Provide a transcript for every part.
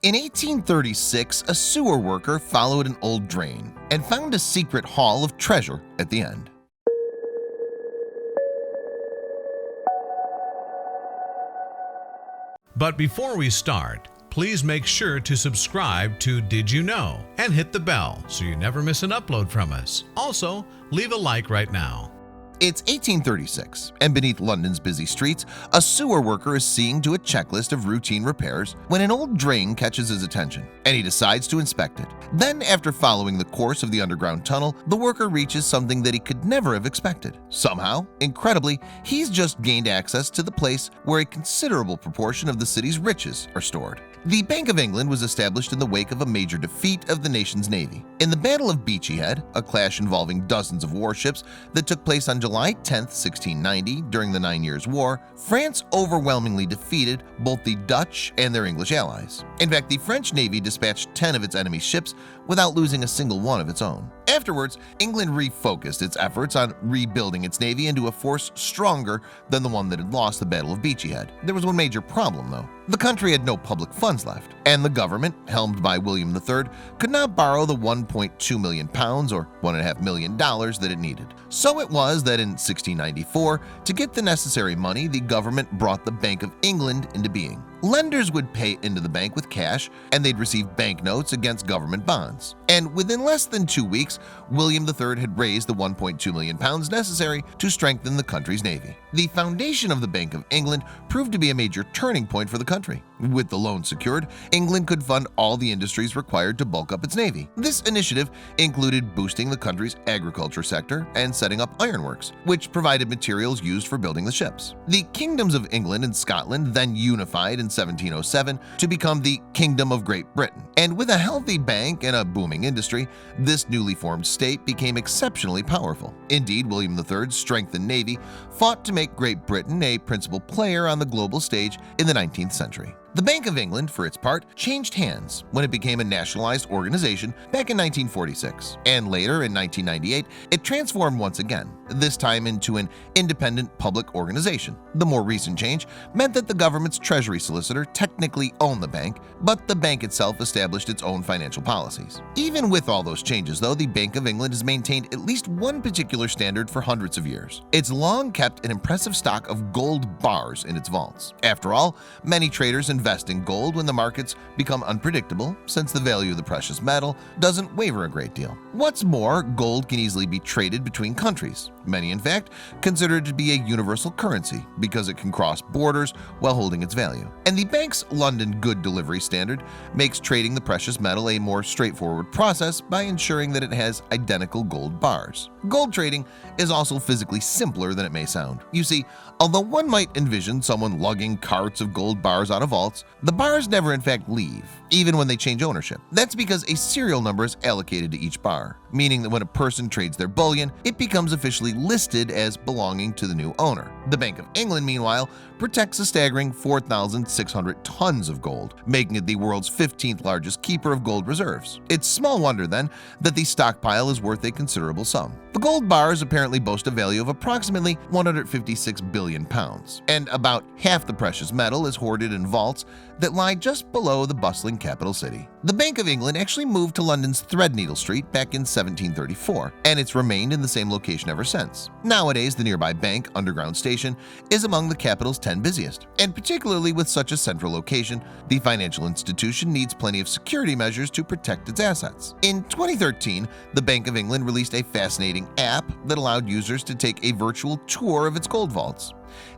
In 1836, a sewer worker followed an old drain and found a secret haul of treasure at the end. But before we start, please make sure to subscribe to Did You Know and hit the bell so you never miss an upload from us. Also, leave a like right now. It's 1836, and beneath London's busy streets, a sewer worker is seeing to a checklist of routine repairs when an old drain catches his attention, and he decides to inspect it. Then, after following the course of the underground tunnel, the worker reaches something that he could never have expected. Somehow, incredibly, he's just gained access to the place where a considerable proportion of the city's riches are stored. The Bank of England was established in the wake of a major defeat of the nation's navy. In the Battle of Beachy Head, a clash involving dozens of warships that took place on July 10, 1690, during the 9 Years' War, France overwhelmingly defeated both the Dutch and their English allies. In fact, the French Navy dispatched 10 of its enemy ships without losing a single one of its own. Afterwards, England refocused its efforts on rebuilding its navy into a force stronger than the one that had lost the Battle of Beachy Head. There was one major problem, though. The country had no public funds left, and the government, helmed by William III, could not borrow the £1.2 million or $1.5 million that it needed. So it was that in 1694, to get the necessary money, the government brought the Bank of England into being. Lenders would pay into the bank with cash, and they'd receive banknotes against government bonds. And within less than 2 weeks, William III had raised the £1.2 million necessary to strengthen the country's navy. The foundation of the Bank of England proved to be a major turning point for the country. With the loan secured, England could fund all the industries required to bulk up its navy. This initiative included boosting the country's agriculture sector and setting up ironworks, which provided materials used for building the ships. The kingdoms of England and Scotland then unified in 1707 to become the Kingdom of Great Britain. And with a healthy bank and a booming industry, this newly formed state became exceptionally powerful. Indeed, William III's strengthened navy fought to make Great Britain a principal player on the global stage in the 19th century. The Bank of England, for its part, changed hands when it became a nationalized organization back in 1946, and later in 1998, it transformed once again, this time into an independent public organization. The more recent change meant that the government's treasury solicitor technically owned the bank, but the bank itself established its own financial policies. Even with all those changes, though, the Bank of England has maintained at least one particular standard for hundreds of years. It's long kept an impressive stock of gold bars in its vaults. After all, many traders invest in gold when the markets become unpredictable, since the value of the precious metal doesn't waver a great deal. What's more, gold can easily be traded between countries. Many, in fact, consider it to be a universal currency because it can cross borders while holding its value. And the bank's London Good Delivery Standard makes trading the precious metal a more straightforward process by ensuring that it has identical gold bars. Gold trading is also physically simpler than it may sound. You see, although one might envision someone lugging carts of gold bars out of vaults, the bars never in fact leave, even when they change ownership. That's because a serial number is allocated to each bar, meaning that when a person trades their bullion, it becomes officially listed as belonging to the new owner. The Bank of England, meanwhile, protects a staggering 4,600 tons of gold, making it the world's 15th largest keeper of gold reserves. It's small wonder, then, that the stockpile is worth a considerable sum. The gold bars apparently boast a value of approximately £156 billion, and about half the precious metal is hoarded in vaults that lie just below the bustling capital city. The Bank of England actually moved to London's Threadneedle Street back in 1734, and it's remained in the same location ever since. Nowadays, the nearby Bank Underground Station is among the capital's 10 busiest, and particularly with such a central location, the financial institution needs plenty of security measures to protect its assets. In 2013, the Bank of England released a fascinating app that allowed users to take a virtual tour of its gold vaults.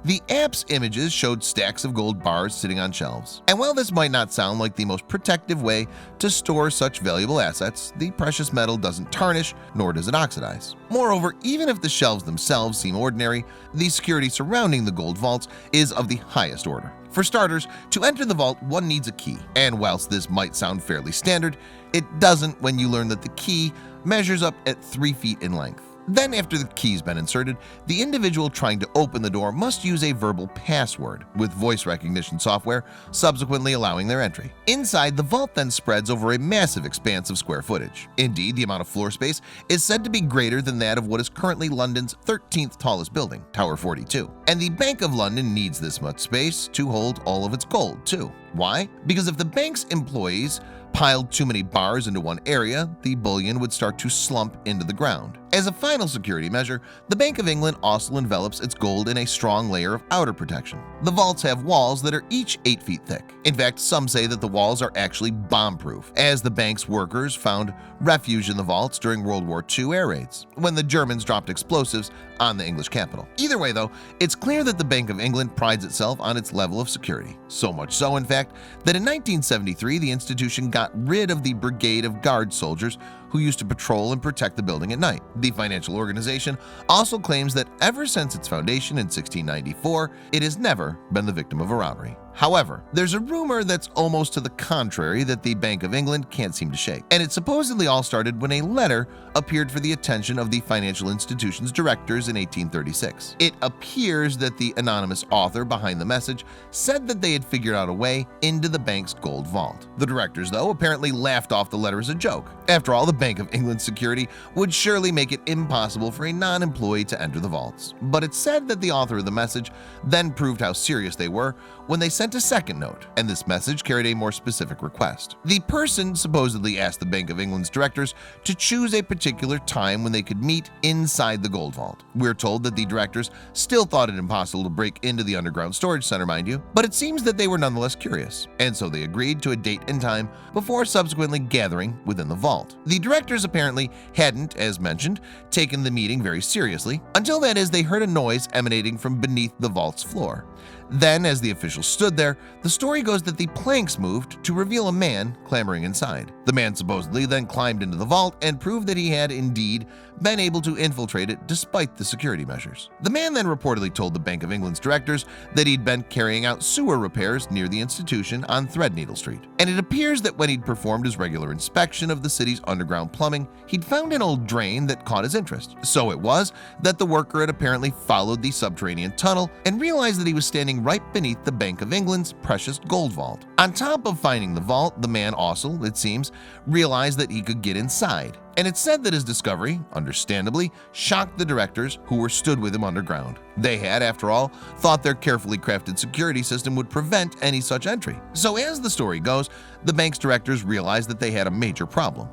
The app's images showed stacks of gold bars sitting on shelves. And while this might not sound like the most protective way to store such valuable assets, the precious metal doesn't tarnish, nor does it oxidize. Moreover, even if the shelves themselves seem ordinary, the security surrounding the gold vaults is of the highest order. For starters, to enter the vault, one needs a key, and whilst this might sound fairly standard, it doesn't when you learn that the key measures up at 3 feet in length. Then, after the key's been inserted, the individual trying to open the door must use a verbal password with voice recognition software, subsequently allowing their entry. Inside, the vault then spreads over a massive expanse of square footage. Indeed, the amount of floor space is said to be greater than that of what is currently London's 13th tallest building, Tower 42. And the Bank of London needs this much space to hold all of its gold, too. Why? Because if the bank's employees piled too many bars into one area, the bullion would start to slump into the ground. As a final security measure, the Bank of England also envelops its gold in a strong layer of outer protection. The vaults have walls that are each 8 feet thick. In fact, some say that the walls are actually bomb-proof, as the bank's workers found refuge in the vaults during World War II air raids, when the Germans dropped explosives on the English capital. Either way, though, it's clear that the Bank of England prides itself on its level of security. So much so, in fact, that in 1973 the institution got rid of the brigade of guard soldiers who used to patrol and protect the building at night. The financial organization also claims that ever since its foundation in 1694, it has never been the victim of a robbery. However, there's a rumor that's almost to the contrary that the Bank of England can't seem to shake. And it supposedly all started when a letter appeared for the attention of the financial institution's directors in 1836. It appears that the anonymous author behind the message said that they had figured out a way into the bank's gold vault. The directors, though, apparently laughed off the letter as a joke. After all, the Bank of England's security would surely make it impossible for a non-employee to enter the vaults. But it's said that the author of the message then proved how serious they were when they sent a second note, and this message carried a more specific request. The person supposedly asked the Bank of England's directors to choose a particular time when they could meet inside the gold vault. We're told that the directors still thought it impossible to break into the underground storage center, mind you, but it seems that they were nonetheless curious, and so they agreed to a date and time before subsequently gathering within the vault. The directors apparently hadn't, as mentioned, taken the meeting very seriously, until that is they heard a noise emanating from beneath the vault's floor. Then, as the officials stood there, the story goes that the planks moved to reveal a man clambering inside. The man supposedly then climbed into the vault and proved that he had indeed been able to infiltrate it despite the security measures. The man then reportedly told the Bank of England's directors that he'd been carrying out sewer repairs near the institution on Threadneedle Street. And it appears that when he'd performed his regular inspection of the city's underground plumbing, he'd found an old drain that caught his interest. So it was that the worker had apparently followed the subterranean tunnel and realized that he was standing right beneath the Bank of England's precious gold vault. On top of finding the vault, the man also, it seems, realized that he could get inside. And it's said that his discovery, understandably, shocked the directors who were stood with him underground. They had, after all, thought their carefully crafted security system would prevent any such entry. So as the story goes, the bank's directors realized that they had a major problem.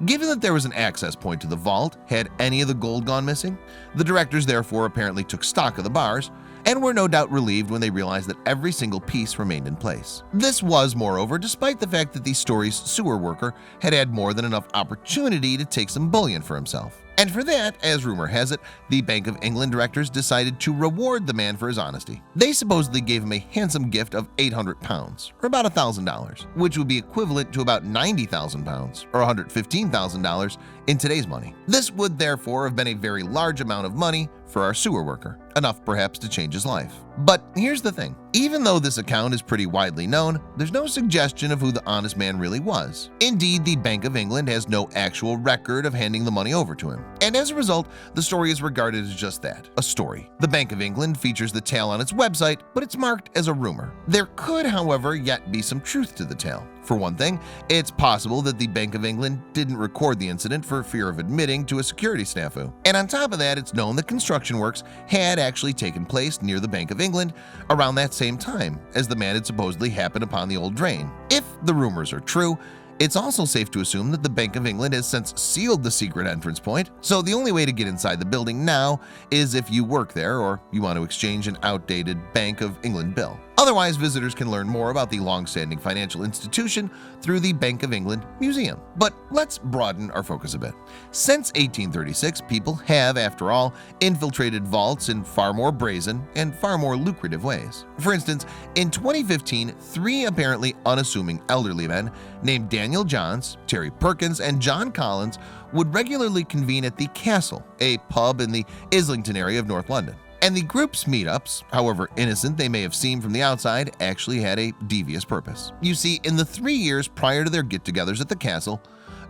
Given that there was an access point to the vault, had any of the gold gone missing? The directors therefore apparently took stock of the bars, and were no doubt relieved when they realized that every single piece remained in place. This was, moreover, despite the fact that the story's sewer worker had had more than enough opportunity to take some bullion for himself. And for that, as rumor has it, the Bank of England directors decided to reward the man for his honesty. They supposedly gave him a handsome gift of £800, or about $1,000, which would be equivalent to about £90,000, or $115,000 in today's money. This would therefore have been a very large amount of money for our sewer worker, enough perhaps to change his life. But here's the thing. Even though this account is pretty widely known, there's no suggestion of who the honest man really was. Indeed, the Bank of England has no actual record of handing the money over to him. And as a result, the story is regarded as just that, a story. The Bank of England features the tale on its website, but it's marked as a rumor. There could, however, yet be some truth to the tale. For one thing, it's possible that the Bank of England didn't record the incident for fear of admitting to a security snafu. And on top of that, it's known that construction works had actually taken place near the Bank of England around that same time as the man had supposedly happened upon the old drain. If the rumors are true, it's also safe to assume that the Bank of England has since sealed the secret entrance point, so the only way to get inside the building now is if you work there or you want to exchange an outdated Bank of England bill. Otherwise, visitors can learn more about the long-standing financial institution through the Bank of England Museum. But let's broaden our focus a bit. Since 1836, people have, after all, infiltrated vaults in far more brazen and far more lucrative ways. For instance, in 2015, 3 apparently unassuming elderly men named Daniel Johns, Terry Perkins, and John Collins would regularly convene at the Castle, a pub in the Islington area of North London. And the group's meetups, however innocent they may have seemed from the outside, actually had a devious purpose. You see, in the 3 years prior to their get-togethers at the castle,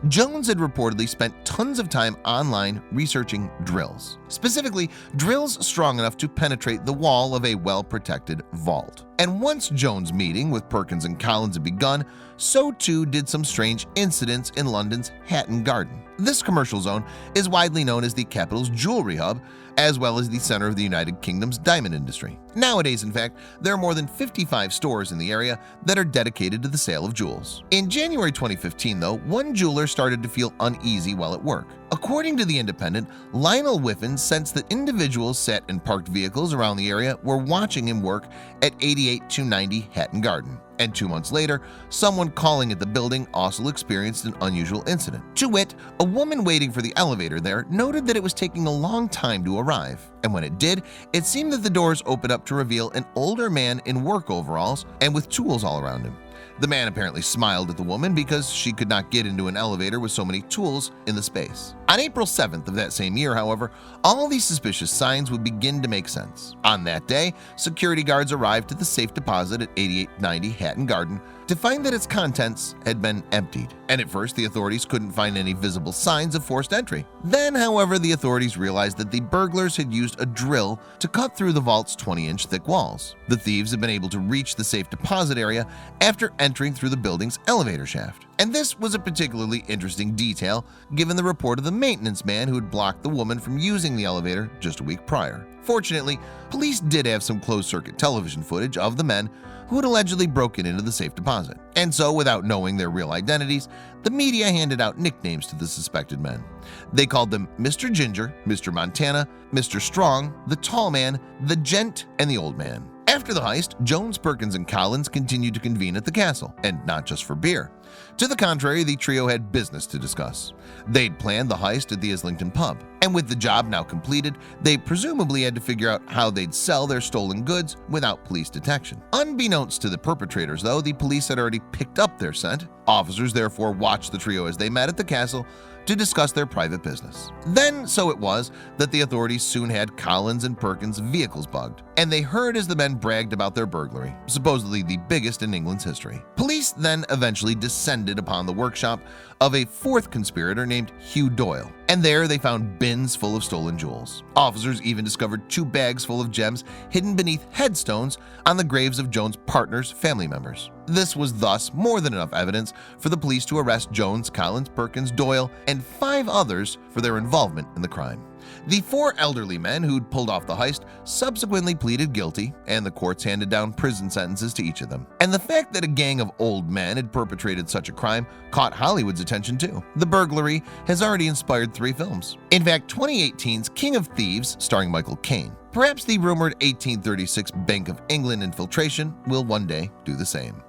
Jones had reportedly spent tons of time online researching drills. Specifically, drills strong enough to penetrate the wall of a well-protected vault. And once Jones' meeting with Perkins and Collins had begun, so too did some strange incidents in London's Hatton Garden. This commercial zone is widely known as the capital's jewelry hub, as well as the center of the United Kingdom's diamond industry. Nowadays, in fact, there are more than 55 stores in the area that are dedicated to the sale of jewels. In January 2015, though, one jeweler started to feel uneasy while at work. According to The Independent, Lionel Whiffen sensed that individuals sat in parked vehicles around the area were watching him work at 88-290 Hatton Garden. And 2 months later, someone calling at the building also experienced an unusual incident. To wit, a woman waiting for the elevator there noted that it was taking a long time to arrive. And when it did, it seemed that the doors opened up to reveal an older man in work overalls and with tools all around him. The man apparently smiled at the woman because she could not get into an elevator with so many tools in the space. On April 7th of that same year, however, all these suspicious signs would begin to make sense. On that day, security guards arrived at the safe deposit at 8890 Hatton Garden to find that its contents had been emptied. And at first, the authorities couldn't find any visible signs of forced entry. Then, however, the authorities realized that the burglars had used a drill to cut through the vault's 20-inch thick walls. The thieves had been able to reach the safe deposit area after entering through the building's elevator shaft. And this was a particularly interesting detail given the report of the maintenance man who had blocked the woman from using the elevator just a week prior. Fortunately, police did have some closed-circuit television footage of the men who had allegedly broken into the safe deposit. And so, without knowing their real identities, the media handed out nicknames to the suspected men. They called them Mr. Ginger, Mr. Montana, Mr. Strong, the Tall Man, the Gent, and the Old Man. After the heist, Jones, Perkins, and Collins continued to convene at the castle, and not just for beer. To the contrary, the trio had business to discuss. They'd planned the heist at the Islington pub, and with the job now completed, they presumably had to figure out how they'd sell their stolen goods without police detection. Unbeknownst to the perpetrators, though, the police had already picked up their scent. Officers therefore watched the trio as they met at the castle to discuss their private business. Then, so it was that the authorities soon had Collins and Perkins' vehicles bugged, and they heard as the men bragged about their burglary, supposedly the biggest in England's history. Police then eventually descended upon the workshop of a fourth conspirator named Hugh Doyle, and there they found bins full of stolen jewels. Officers even discovered 2 bags full of gems hidden beneath headstones on the graves of Jones' partners' family members. This was thus more than enough evidence for the police to arrest Jones, Collins, Perkins, Doyle, and 5 others for their involvement in the crime. The 4 elderly men who'd pulled off the heist subsequently pleaded guilty, and the courts handed down prison sentences to each of them. And the fact that a gang of old men had perpetrated such a crime caught Hollywood's attention too. The burglary has already inspired 3 films. In fact, 2018's King of Thieves, starring Michael Caine. Perhaps the rumored 1836 Bank of England infiltration will one day do the same.